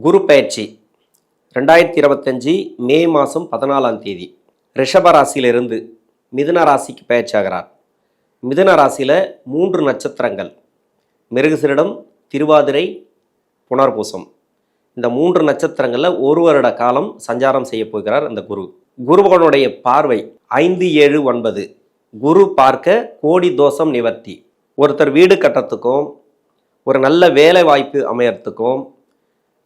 குரு பயிற்சி 2025 மே மாதம் 14ஆம் தேதி ரிஷப ராசியிலிருந்து மிதுன ராசிக்கு பயிற்சி ஆகிறார். மிதுன ராசியில் 3 நட்சத்திரங்கள் மிருகசீரிடம், திருவாதிரை, புனர்பூசம். இந்த 3 நட்சத்திரங்களில் 1 வருட காலம் சஞ்சாரம் செய்ய போகிறார் இந்த குரு. குருபகனுடைய பார்வை 5, 7, 9. குரு பார்க்க கோடி தோஷம் நிவர்த்தி. ஒருத்தர் வீடு கட்டுறதுக்கும், ஒரு நல்ல வேலை வாய்ப்பு அமையறதுக்கும்,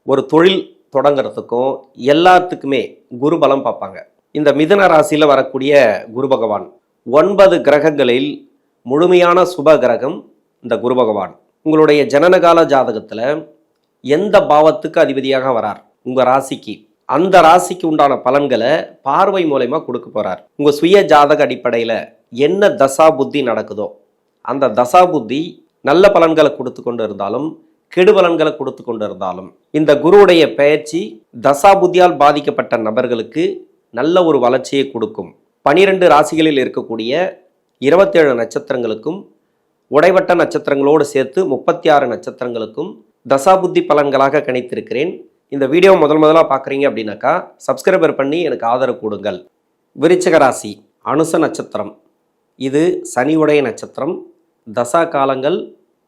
ஒரு தொழில் தொடங்கிறதுக்கும் எல்லாத்துக்குமே குரு பலம் பார்ப்பாங்க. இந்த மிதுன ராசியில் வரக்கூடிய குரு பகவான் 9 கிரகங்களில் முழுமையான சுப கிரகம் இந்த குரு பகவான். உங்களுடைய ஜனனகால ஜாதகத்தில் எந்த பாவத்துக்கு அதிபதியாக வரார் உங்கள் ராசிக்கு, அந்த ராசிக்கு உண்டான பலன்களை பார்வை மூலமா கொடுக்க போறார். உங்கள் சுய ஜாதக அடிப்படையில் என்ன தசா புத்தி நடக்குதோ அந்த தசா புத்தி நல்ல பலன்களை கொடுத்து கொண்டு இருந்தாலும் கெடு பலன்களை கொடுத்து கொண்டு இருந்தாலும் இந்த குருவுடைய பயிற்சி தசா புத்தியால் பாதிக்கப்பட்ட நபர்களுக்கு நல்ல ஒரு வளர்ச்சியை கொடுக்கும். 12 ராசிகளில் இருக்கக்கூடிய 27 நட்சத்திரங்களுக்கும் உடைவட்ட நட்சத்திரங்களோடு சேர்த்து 36 நட்சத்திரங்களுக்கும் தசாபுத்தி பலன்களாக கணித்திருக்கிறேன். இந்த வீடியோ முதலாக பார்க்குறீங்க அப்படின்னாக்கா சப்ஸ்கிரைபர் பண்ணி எனக்கு ஆதரவு கொடுங்கள். விருச்சிக ராசி அனுச நட்சத்திரம், இது சனியுடைய நட்சத்திரம். தசா காலங்கள்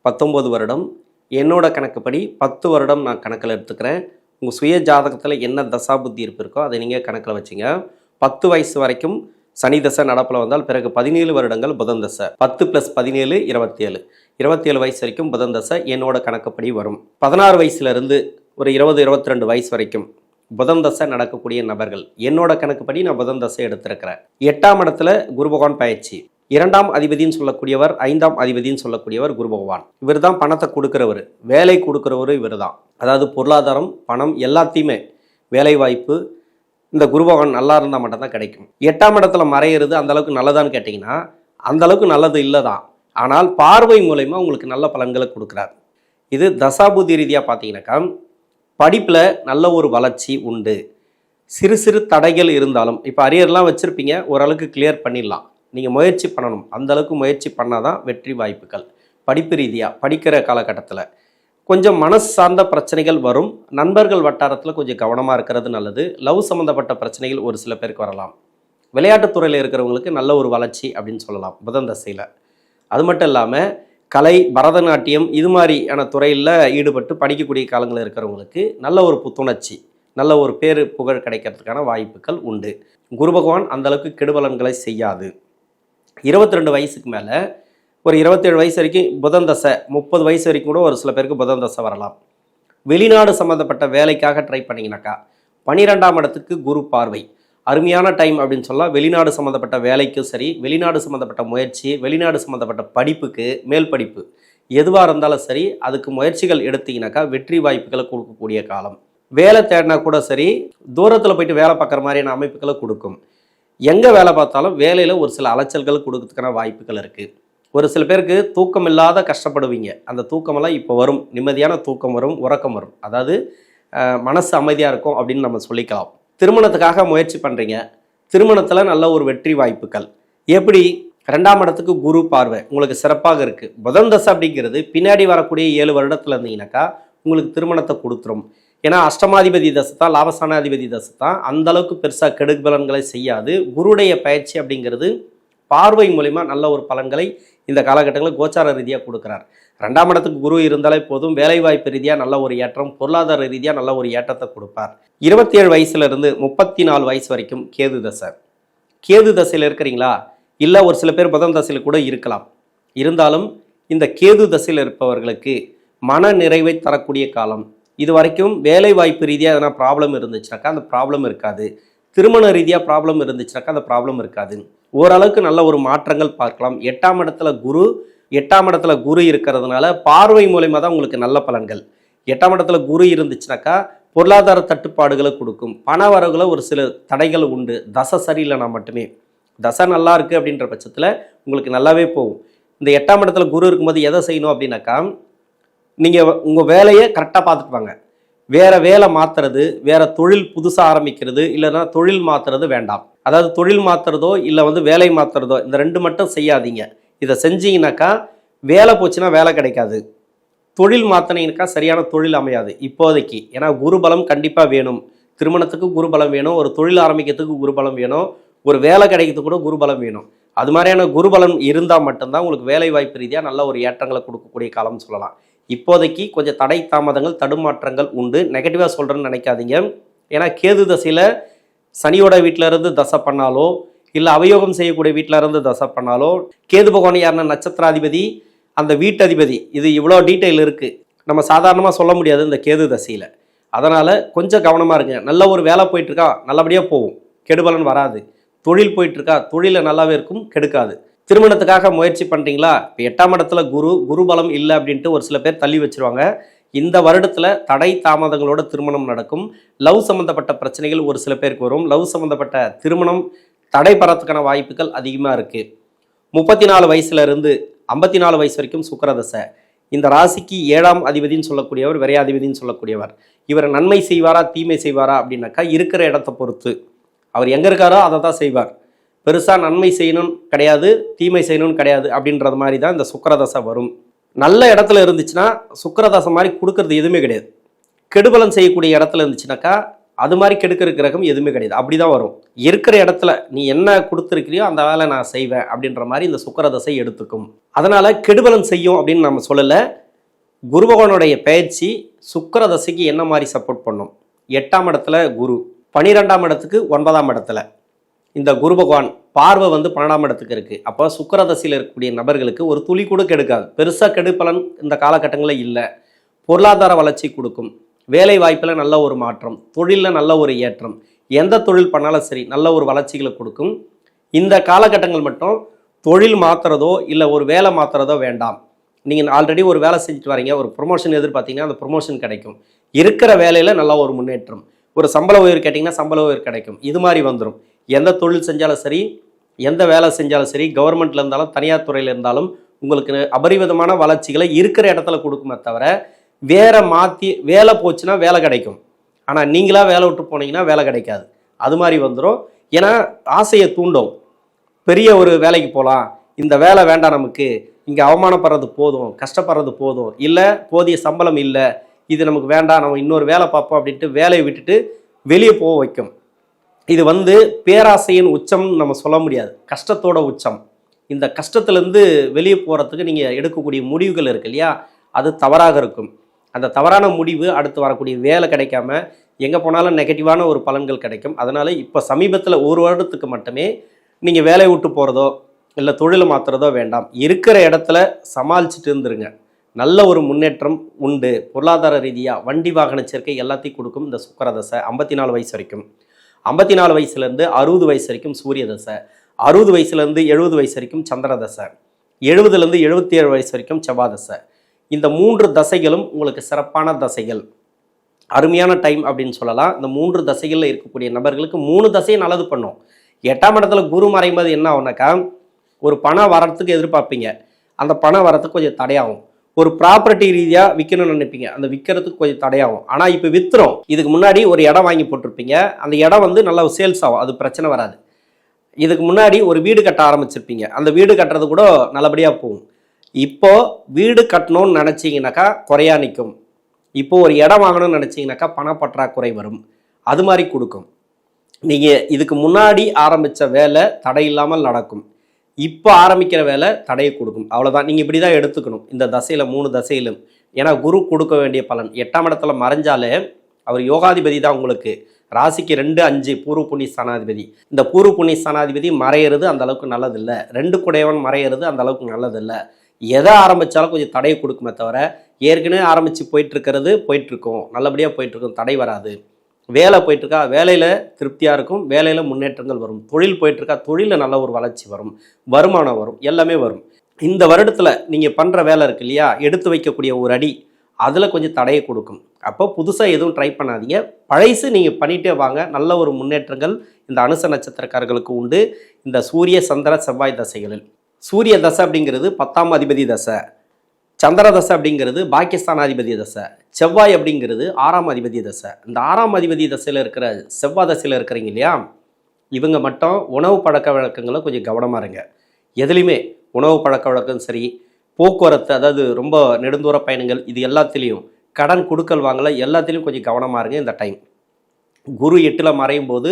19 வருடம். என்னோட கணக்குப்படி 10 வருடம் நான் கணக்கில் எடுத்துக்கிறேன். உங்கள் சுய ஜாதகத்தில் என்ன தசா புத்தி இருக்கோ அதை நீங்கள் கணக்கில் வச்சுங்க. 10 வயசு வரைக்கும் சனி தசை நடப்பில் வந்தால் பிறகு 17 வருடங்கள் புதன் தசை. 10 + 17 27. 27 வயசு வரைக்கும் புதன் தசை என்னோட கணக்குப்படி வரும். 16 வயசுலேருந்து ஒரு 20, 22 வயசு வரைக்கும் புதன் தசை நடக்கக்கூடிய நபர்கள் என்னோட கணக்குப்படி நான் புதன் தசை எடுத்திருக்கிறேன். 8ஆம் இடத்துல குரு பகவான் பயிற்சி. 2ஆம் அதிபதினு சொல்லக்கூடியவர், 5ஆம் அதிபதினு சொல்லக்கூடியவர் குரு பகவான். இவர் தான் பணத்தை கொடுக்குறவர், வேலை கொடுக்குறவர் இவர் தான். அதாவது பொருளாதாரம், பணம் எல்லாத்தையுமே, வேலை வாய்ப்பு இந்த குரு பகவான் நல்லா இருந்தால் மட்டும்தான் கிடைக்கும். 8ஆம் இடத்துல மறையிறது அந்த அளவுக்கு நல்லதான்னு கேட்டிங்கன்னா அந்த அளவுக்கு நல்லது இல்லை தான். ஆனால் பார்வை மூலமா உங்களுக்கு நல்ல பலன்களை கொடுக்குறார். இது தசாபுதி ரீதியாக பார்த்தீங்கன்னாக்கா படிப்பில் நல்ல ஒரு வளர்ச்சி உண்டு. சிறு சிறு தடைகள் இருந்தாலும், இப்போ அரியர்லாம் வச்சுருப்பீங்க, ஓரளவுக்கு கிளியர் பண்ணிடலாம். நீங்கள் முயற்சி பண்ணணும், அந்தளவுக்கு முயற்சி பண்ணால் தான் வெற்றி வாய்ப்புகள். படிப்பு ரீதியாக படிக்கிற காலகட்டத்தில் கொஞ்சம் மனசு சார்ந்த பிரச்சனைகள் வரும். நண்பர்கள் வட்டாரத்தில் கொஞ்சம் கவனமாக இருக்கிறது நல்லது. லவ் சம்மந்தப்பட்ட பிரச்சனைகள் ஒரு சில பேருக்கு வரலாம். விளையாட்டுத்துறையில் இருக்கிறவங்களுக்கு நல்ல ஒரு வளர்ச்சி அப்படின்னு சொல்லலாம் புதன் தசையில். அது மட்டும் இல்லாமல் கலை, பரதநாட்டியம் இது மாதிரியான துறையில் ஈடுபட்டு படிக்கக்கூடிய காலங்களில் இருக்கிறவங்களுக்கு நல்ல ஒரு புத்துணர்ச்சி, நல்ல ஒரு பேரு புகழ் கிடைக்கிறதுக்கான வாய்ப்புகள் உண்டு. குரு பகவான் அந்தளவுக்கு கெடுபலன்களை செய்யாது. 22 வயசுக்கு மேலே ஒரு 27 வயசு வரைக்கும் புதன் தசை, 30 வயசு வரைக்கும் கூட ஒரு சில பேருக்கு புதன் தசை வரலாம். வெளிநாடு சம்மந்தப்பட்ட வேலைக்காக ட்ரை பண்ணிங்கனாக்கா 12ஆம் இடத்துக்கு குரு பார்வை அருமையான டைம் அப்படின்னு சொல்லலாம். வெளிநாடு சம்மந்தப்பட்ட வேலைக்கும் சரி, வெளிநாடு சம்மந்தப்பட்ட முயற்சி, வெளிநாடு சம்மந்தப்பட்ட படிப்புக்கு, மேல் படிப்பு எதுவாக இருந்தாலும் சரி, அதுக்கு முயற்சிகள் எடுத்தீங்கன்னாக்கா வெற்றி வாய்ப்புகளை கொடுக்கக்கூடிய காலம். வேலை தேடினா கூட சரி, தூரத்தில் போயிட்டு வேலை பார்க்குற மாதிரியான அமைப்புகளை கொடுக்கும். எங்கே வேலை பார்த்தாலும் வேலையில் ஒரு சில அலைச்சல்கள் கொடுக்கறதுக்கான வாய்ப்புகள் இருக்குது. ஒரு சில பேருக்கு தூக்கம் இல்லாத கஷ்டப்படுவீங்க. அந்த தூக்கமெல்லாம் இப்போ வரும். நிம்மதியான தூக்கம் வரும், உறக்கம் வரும். அதாவது மனசு அமைதியாக இருக்கும் அப்படின்னு நம்ம சொல்லிக்கலாம். திருமணத்துக்காக முயற்சி பண்ணுறீங்க, திருமணத்தில் நல்ல ஒரு வெற்றி வாய்ப்புகள். எப்படி 2ஆம் இடத்துக்கு குரு பார்வை உங்களுக்கு சிறப்பாக இருக்குது. புதன் தசை அப்படிங்கிறது பின்னாடி வரக்கூடிய 7 வருடத்தில் இருந்தீங்கன்னாக்கா உங்களுக்கு திருமணத்தை கொடுத்துரும். ஏன்னா அஷ்டமாதிபதி தசை தான், லாபஸ்தானாதிபதி தசை தான், அந்தளவுக்கு பெருசாக கெடு பலன்களை செய்யாது. குருடைய பயிற்சி அப்படிங்கிறது பார்வை மூலிமா நல்ல ஒரு பலன்களை இந்த காலகட்டங்களில் கோச்சார ரீதியாக கொடுக்குறார். 2ஆம் இடத்துக்கு குரு இருந்தாலே போதும், வேலைவாய்ப்பு ரீதியாக நல்ல ஒரு ஏற்றம், பொருளாதார ரீதியாக நல்ல ஒரு ஏற்றத்தை கொடுப்பார். 27 வயசுலேருந்து 34 வயசு வரைக்கும் கேது தசை. கேது தசையில் இருக்கிறீங்களா, இல்லை ஒரு சில பேர் புதன் தசையில் கூட இருக்கலாம். இருந்தாலும் இந்த கேது தசையில் இருப்பவர்களுக்கு மன நிறைவை தரக்கூடிய காலம். இது வரைக்கும் வேலை வாய்ப்பு ரீதியாக எதனா ப்ராப்ளம் இருந்துச்சுனாக்கா அந்த ப்ராப்ளம் இருக்காது. திருமண ரீதியாக ப்ராப்ளம் இருந்துச்சுனாக்கா அந்த ப்ராப்ளம் இருக்காது. ஓரளவுக்கு நல்ல ஒரு மாற்றங்கள் பார்க்கலாம். 8ஆம் இடத்துல குரு இருக்கிறதுனால பார்வை மூலமா தான் உங்களுக்கு நல்ல பலன்கள். 8ஆம் இடத்துல குரு இருந்துச்சுனாக்கா பொருளாதார தட்டுப்பாடுகளை கொடுக்கும். பண வரவுகளை ஒரு சில தடைகள் உண்டு. தசை சரியில்லைனா மட்டுமே. தசை நல்லா இருக்குது அப்படின்ற பட்சத்தில் உங்களுக்கு நல்லாவே போகும். இந்த 8ஆம் இடத்துல குரு இருக்கும்போது எதை செய்யணும் அப்படின்னாக்கா, நீங்கள் உங்கள் வேலையை கரெக்டாக பார்த்துட்டு வாங்க. வேறு வேலை மாற்றுறது, வேறு தொழில் புதுசாக ஆரம்பிக்கிறது, இல்லைன்னா தொழில் மாற்றுறது வேண்டாம். அதாவது தொழில் மாற்றுறதோ இல்லை வேலை மாற்றுறதோ இந்த 2 மட்டும் செய்யாதீங்க. இதை செஞ்சீங்கன்னாக்கா வேலை போச்சுன்னா வேலை கிடைக்காது, தொழில் மாற்றினீங்கக்கா சரியான தொழில் அமையாது இப்போதைக்கு. ஏன்னா குருபலம் கண்டிப்பாக வேணும். திருமணத்துக்கு குருபலம் வேணும், ஒரு தொழில் ஆரம்பிக்கிறதுக்கு குருபலம் வேணும், ஒரு வேலை கிடைக்கிறதுக்கு கூட குருபலம் வேணும். அது மாதிரியான குருபலம் இருந்தால் மட்டும்தான் உங்களுக்கு வேலை வாய்ப்பு ரீதியாக நல்ல ஒரு ஏற்றங்களை கொடுக்கக்கூடிய காலம்னு சொல்லலாம். இப்போதைக்கு கொஞ்சம் தடை தாமதங்கள் தடுமாற்றங்கள் உண்டு. நெகட்டிவாக சொல்கிறேன்னு நினைக்காதீங்க. ஏன்னா கேது தசையில் சனியோட வீட்டில் இருந்து தசை பண்ணாலோ இல்லை அவயோகம் செய்யக்கூடிய வீட்டில் இருந்து தசை பண்ணாலோ, கேது பகவான் யாருன்னா நட்சத்திராதிபதி, அந்த வீட்டதிபதி, இது இவ்வளோ டீட்டெயில் இருக்குது, நம்ம சாதாரணமாக சொல்ல முடியாது இந்த கேது தசையில். அதனால் கொஞ்சம் கவனமாக இருங்க. நல்ல ஒரு வேலை போயிட்டுருக்கா நல்லபடியாக போகும், கெடுபலன் வராது. தொழில் போயிட்டுருக்கா தொழிலில் நல்லாவே இருக்கும், கெடுக்காது. திருமணத்துக்காக முயற்சி பண்ணுறீங்களா, இப்போ 8ஆம் இடத்துல குருபலம் இல்லை அப்படின்ட்டு ஒரு சில பேர் தள்ளி வச்சுருவாங்க. இந்த வருடத்தில் தடை தாமதங்களோட திருமணம் நடக்கும். லவ் சம்மந்தப்பட்ட பிரச்சனைகள் ஒரு சில பேருக்கு வரும். லவ் சம்மந்தப்பட்ட திருமணம் தடைபடுறதுக்கான வாய்ப்புகள் அதிகமாக இருக்குது. 34 வயசுலேருந்து 54 வயசு வரைக்கும் சுக்கிரதசை. இந்த ராசிக்கு 7ஆம் அதிபதினு சொல்லக்கூடியவர், விரையாதிபதினு சொல்லக்கூடியவர். இவர் நன்மை செய்வாரா தீமை செய்வாரா அப்படின்னாக்கா இருக்கிற இடத்தை பொறுத்து. அவர் எங்கே இருக்காரோ அதை தான் செய்வார். பெருசாக நன்மை செய்யணும்னு கிடையாது, தீமை செய்யணும்னு கிடையாது அப்படின்றது மாதிரி தான் இந்த சுக்கிரதசை வரும். நல்ல இடத்துல இருந்துச்சுன்னா சுக்கிரதசை மாதிரி கொடுக்கறது எதுவுமே கிடையாது. கெடுபலன் செய்யக்கூடிய இடத்துல இருந்துச்சுனாக்கா அது மாதிரி கெடுக்கிற கிரகம் எதுவுமே கிடையாது. அப்படி தான் வரும். இருக்கிற இடத்துல நீ என்ன கொடுத்துருக்கிறியோ அந்த வேலை நான் செய்வேன் அப்படின்ற மாதிரி இந்த சுக்கிரதசை எடுத்துக்கும். அதனால் கெடுபலன் செய்யும் அப்படின்னு நம்ம சொல்லலை. குரு பகவானுடைய பயிற்சி சுக்கிரதசைக்கு என்ன மாதிரி சப்போர்ட் பண்ணும்? 8ஆம் இடத்துல குரு, 12ஆம் இடத்துக்கு 9ஆம் இடத்துல இந்த குரு பகவான் பார்வை 12ஆம் இடத்துக்கு இருக்குது. அப்போ சுக்கிரதசையில் இருக்கக்கூடிய நபர்களுக்கு ஒரு துளி கூட கெடுக்காது. பெருசாக கெடுபலன் இந்த காலகட்டங்களில் இல்லை. பொருளாதார வளர்ச்சி கொடுக்கும், வேலை வாய்ப்பில் நல்ல ஒரு மாற்றம், தொழிலில் நல்ல ஒரு ஏற்றம், எந்த தொழில் பண்ணாலும் சரி நல்ல ஒரு வளர்ச்சிகளை கொடுக்கும். இந்த காலகட்டங்கள் மட்டும் தொழில் மாற்றுறதோ இல்லை ஒரு வேலை மாற்றுறதோ வேண்டாம். நீங்கள் ஆல்ரெடி ஒரு வேலை செஞ்சுட்டு வரீங்க, ஒரு ப்ரொமோஷன் எதிர்பார்த்தீங்கன்னா அந்த ப்ரொமோஷன் கிடைக்கும். இருக்கிற வேலையில் நல்ல ஒரு முன்னேற்றம், ஒரு சம்பள உயர் கேட்டிங்கன்னா சம்பள உயர் கிடைக்கும். இது மாதிரி வந்துடும். எந்த தொழில் செஞ்சாலும் சரி, எந்த வேலை செஞ்சாலும் சரி, கவர்மெண்ட்டில் இருந்தாலும் தனியார் துறையில் இருந்தாலும் உங்களுக்கு அபரிவிதமான வளர்ச்சிகளை இருக்கிற இடத்துல கொடுக்குமே தவிர, வேற மாற்றி வேலை போச்சுன்னா வேலை கிடைக்கும், ஆனால் நீங்களாக வேலை விட்டு போனீங்கன்னா வேலை கிடைக்காது. அது மாதிரி வந்துடும். ஏன்னா ஆசையை தூண்டும். பெரிய ஒரு வேலைக்கு போகலாம், இந்த வேலை வேண்டாம், நமக்கு இங்கே அவமானப்படுறது போதும், கஷ்டப்படுறது போதும், இல்லை போதிய சம்பளம் இல்லை, இது நமக்கு வேண்டாம், நம்ம இன்னொரு வேலை பார்ப்போம் அப்படின்ட்டு வேலையை விட்டுட்டு வெளியே போக வைக்கும். இது பேராசையின் உச்சம்னு நம்ம சொல்ல முடியாது, கஷ்டத்தோட உச்சம். இந்த கஷ்டத்துலேருந்து வெளியே போகிறதுக்கு நீங்கள் எடுக்கக்கூடிய முடிவுகள் இருக்கு இல்லையா, அது தவறாக இருக்கும். அந்த தவறான முடிவு அடுத்து வரக்கூடிய வேலை கிடைக்காம எங்கே போனாலும் நெகட்டிவான ஒரு பலன்கள் கிடைக்கும். அதனால் இப்போ சமீபத்தில் ஒரு வருடத்துக்கு மட்டுமே நீங்கள் வேலையை விட்டு போகிறதோ இல்லை தொழிலை மாற்றுறதோ வேண்டாம். இருக்கிற இடத்துல சமாளிச்சுட்டு இருந்துருங்க. நல்ல ஒரு முன்னேற்றம் உண்டு. பொருளாதார ரீதியாக வண்டி வாகன சேர்க்கை எல்லாத்தையும் கொடுக்கும் இந்த சுக்கிரதசை. 54 வயசு வரைக்கும், 54 வயசுலேருந்து 60 வயசு வரைக்கும் சூரிய தசை, 60 வயசுலேருந்து 70 வயசு வரைக்கும் சந்திர தசை, 70லேருந்து 77 வயசு வரைக்கும் செவ்வாய் தசை. இந்த 3 தசைகளும் உங்களுக்கு சிறப்பான தசைகள், அருமையான டைம் அப்படின்னு சொல்லலாம். இந்த 3 தசைகளில் இருக்கக்கூடிய நபர்களுக்கு 3 தசையை நல்லது பண்ணும். 8ஆம் இடத்துல குரு மறையும்போது என்ன ஆகுனாக்கா, ஒரு பணம் வரத்துக்கு எதிர்பார்ப்பீங்க, அந்த பணம் வரத்துக்கு கொஞ்சம் தடையாகும். ஒரு ப்ராப்பர்ட்டி ரீதியாக விற்கணும்னு நினைப்பீங்க, அந்த விற்கிறதுக்கு கொஞ்சம் தடையாகும். ஆனால் இப்போ விற்றுரும். இதுக்கு முன்னாடி ஒரு இடம் வாங்கி போட்டிருப்பீங்க, அந்த இடம் நல்லா சேல்ஸ் ஆகும், அது பிரச்சனை வராது. இதுக்கு முன்னாடி ஒரு வீடு கட்ட ஆரம்பிச்சிருப்பீங்க, அந்த வீடு கட்டுறது கூட நல்லபடியாக போகும். இப்போ வீடு கட்டணும்னு நினச்சிங்கனாக்கா குறையா நிற்கும். இப்போ ஒரு இடம் வாங்கணும்னு நினச்சிங்கனாக்கா பணப்பற்றாக்குறை வரும். அது மாதிரி கொடுக்கும். நீங்கள் இதுக்கு முன்னாடி ஆரம்பித்த வேலை தடை இல்லாமல் நடக்கும். இப்போ ஆரம்பிக்கிற வேலை தடையை கொடுக்கும். அவ்வளோதான். நீங்கள் இப்படி தான் எடுத்துக்கணும் இந்த தசையில், 3 தசையிலும். ஏன்னா குரு கொடுக்க வேண்டிய பலன் 8ஆம் இடத்துல மறைஞ்சாலே அவர் யோகாதிபதி தான். உங்களுக்கு ராசிக்கு 2, 5 பூர்வ புண்ணிய ஸ்தானாதிபதி. இந்த பூர்வ புண்ணிய ஸ்தானாதிபதி மறையிறது அந்த அளவுக்கு நல்லதில்லை. 2 குடையவன் மறையிறது அந்த அளவுக்கு நல்லதில்லை. எதை ஆரம்பித்தாலும் கொஞ்சம் தடையை கொடுக்குமே தவிர, ஏற்கனவே ஆரம்பித்து போயிட்டுருக்கோம், நல்லபடியாக போயிட்டுருக்கும், தடை வராது. வேலை போயிட்டுருக்கா வேலையில் திருப்தியாக இருக்கும், வேலையில் முன்னேற்றங்கள் வரும். தொழில் போயிட்டுருக்கா தொழிலில் நல்ல ஒரு வளர்ச்சி வரும், வருமானம் வரும், எல்லாமே வரும். இந்த வருடத்தில் நீங்கள் பண்ணுற வேலை இருக்கு இல்லையா, எடுத்து வைக்கக்கூடிய ஒரு அடி, அதில் கொஞ்சம் தடையை கொடுக்கும். அப்போ புதுசாக எதுவும் ட்ரை பண்ணாதீங்க, பழைசு நீங்கள் பண்ணிகிட்டே வாங்க. நல்ல ஒரு முன்னேற்றங்கள் இந்த அனுச நட்சத்திரக்காரர்களுக்கு உண்டு. இந்த சூரிய சந்திர செவ்வாய் தசைகளில் சூரிய தசை அப்படிங்கிறது 10ஆம் அதிபதி தசை, சந்திர தசை அப்படிங்கிறது பாகிஸ்தானாதிபதி தசை, செவ்வாய் அப்படிங்கிறது 6ஆம் அதிபதி தசை. இந்த 6ஆம் அதிபதி தசையில் இருக்கிற செவ்வாய் தசையில் இருக்கிறீங்க இல்லையா, இவங்க மட்டும் உணவு பழக்க வழக்கங்களை கொஞ்சம் கவனமாக இருங்க. எதுலேயுமே உணவு பழக்க வழக்கம் சரி, போக்குவரத்து, அதாவது ரொம்ப நெடுந்தூர பயணங்கள், இது எல்லாத்துலேயும் கடன் கொடுக்கல் வாங்கல எல்லாத்துலேயும் கொஞ்சம் கவனமாக இருங்க இந்த டைம். குரு 8ல் மறையும் போது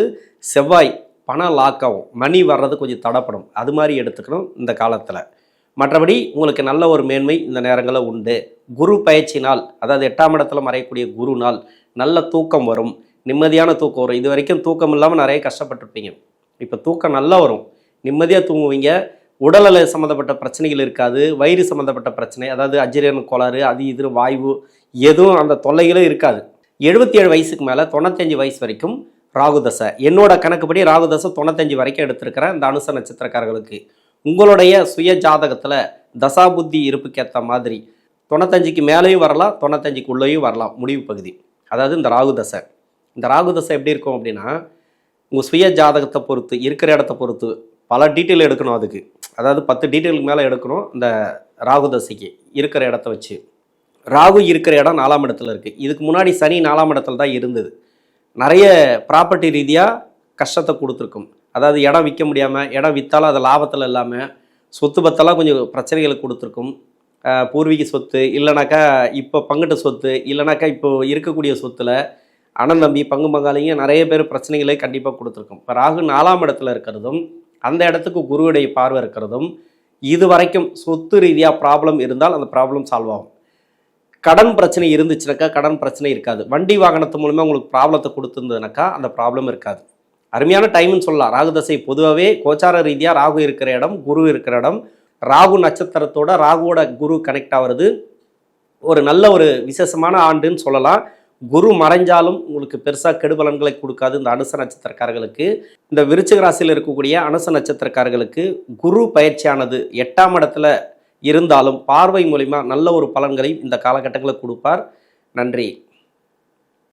செவ்வாய் பணம் லாக் ஆகும், மணி வர்றது கொஞ்சம் தடைப்படும். அது மாதிரி எடுத்துக்கணும் இந்த காலத்தில். மற்றபடி உங்களுக்கு நல்ல ஒரு மேன்மை இந்த நேரங்களில் உண்டு. குரு பயிற்சி நாள், அதாவது 8ஆம் இடத்துல மறையக்கூடிய குரு நாள், நல்ல தூக்கம் வரும், நிம்மதியான தூக்கம் வரும். இது வரைக்கும் தூக்கம் இல்லாமல் நிறைய கஷ்டப்பட்டுருப்பீங்க. இப்போ தூக்கம் நல்லா வரும், நிம்மதியாக தூங்குவீங்க. உடல்நல சம்மந்தப்பட்ட பிரச்சனைகள் இருக்காது. வயிறு சம்மந்தப்பட்ட பிரச்சனை, அதாவது அஜீரண கோளாறு, அது இது வாய்வு, எதுவும் அந்த தொல்லைகளும் இருக்காது. 77 வயசுக்கு மேலே 95 வயசு வரைக்கும் ராகுதசை. என்னோட கணக்குப்படி ராகுதசை 95 வரைக்கும் எடுத்திருக்கிறேன் இந்த அனுச நட்சத்திரக்காரர்களுக்கு. உங்களுடைய சுய ஜாதகத்தில் தசாபுத்தி இருப்புக்கேற்ற மாதிரி 95க்கு மேலேயும் வரலாம், 95க்குள்ளேயும் வரலாம் முடிவு பகுதி. அதாவது இந்த ராகுதசை. இந்த ராகுதசை எப்படி இருக்கும் அப்படின்னா, உங்கள் சுய ஜாதகத்தை பொறுத்து, இருக்கிற இடத்த பொறுத்து பல டீட்டெயில் எடுக்கணும். அதுக்கு அதாவது 10 டீட்டெயிலுக்கு மேலே எடுக்கணும். இந்த ராகுதசைக்கு இருக்கிற இடத்த வச்சு. ராகு இருக்கிற இடம் 4ஆம் இடத்துல இருக்குது. இதுக்கு முன்னாடி சனி 4ஆம் இடத்துல தான் இருந்தது. நிறைய ப்ராப்பர்ட்டி ரீதியாக கஷ்டத்தை கொடுத்துருக்கும். அதாவது இடம் விற்க முடியாமல், இடம் விற்றாலும் அது லாபத்தில் இல்லாமல், சொத்து பத்தெல்லாம் கொஞ்சம் பிரச்சனைகளை கொடுத்துருக்கும். பூர்வீக சொத்து, இல்லைனாக்கா இப்போ பங்கிட்ட சொத்து, இல்லைனாக்கா இப்போ இருக்கக்கூடிய சொத்தில் அண்ணன் தம்பி பங்கு பங்காளிங்க நிறைய பேர் பிரச்சனைகளை கண்டிப்பாக கொடுத்துருக்கும். இப்போ ராகு 4ஆம் இடத்துல இருக்கிறதும், அந்த இடத்துக்கு குருவுடைய பார்வை இருக்கிறதும், இது வரைக்கும் சொத்து ரீதியாக ப்ராப்ளம் இருந்தால் அந்த ப்ராப்ளம் சால்வ் ஆகும். கடன் பிரச்சனை இருந்துச்சுனாக்கா கடன் பிரச்சனை இருக்காது. வண்டி வாகனத்து மூலமாக உங்களுக்கு ப்ராப்ளத்தை கொடுத்துருந்ததுனாக்கா அந்த ப்ராப்ளம் இருக்காது. அருமையான டைம்னு சொல்லலாம். ராகுதசை பொதுவாகவே கோச்சார ரீதியாக ராகு இருக்கிற இடம், குரு இருக்கிற இடம், ராகு நட்சத்திரத்தோட ராகுவோட குரு கனெக்ட் ஆகிறது ஒரு நல்ல ஒரு விசேஷமான ஆண்டுன்னு சொல்லலாம். குரு மறைஞ்சாலும் உங்களுக்கு பெருசாக கெடுபலன்களை கொடுக்காது இந்த அனுச நட்சத்திரக்காரர்களுக்கு. இந்த விருச்சிக ராசியில் இருக்கக்கூடிய அனுச நட்சத்திரக்காரர்களுக்கு குரு பயிற்சியானது 8ஆம் இடத்துல இருந்தாலும் பார்வை மூலிமா நல்ல ஒரு பலன்களை இந்த காலகட்டங்களில் கொடுப்பார். நன்றி.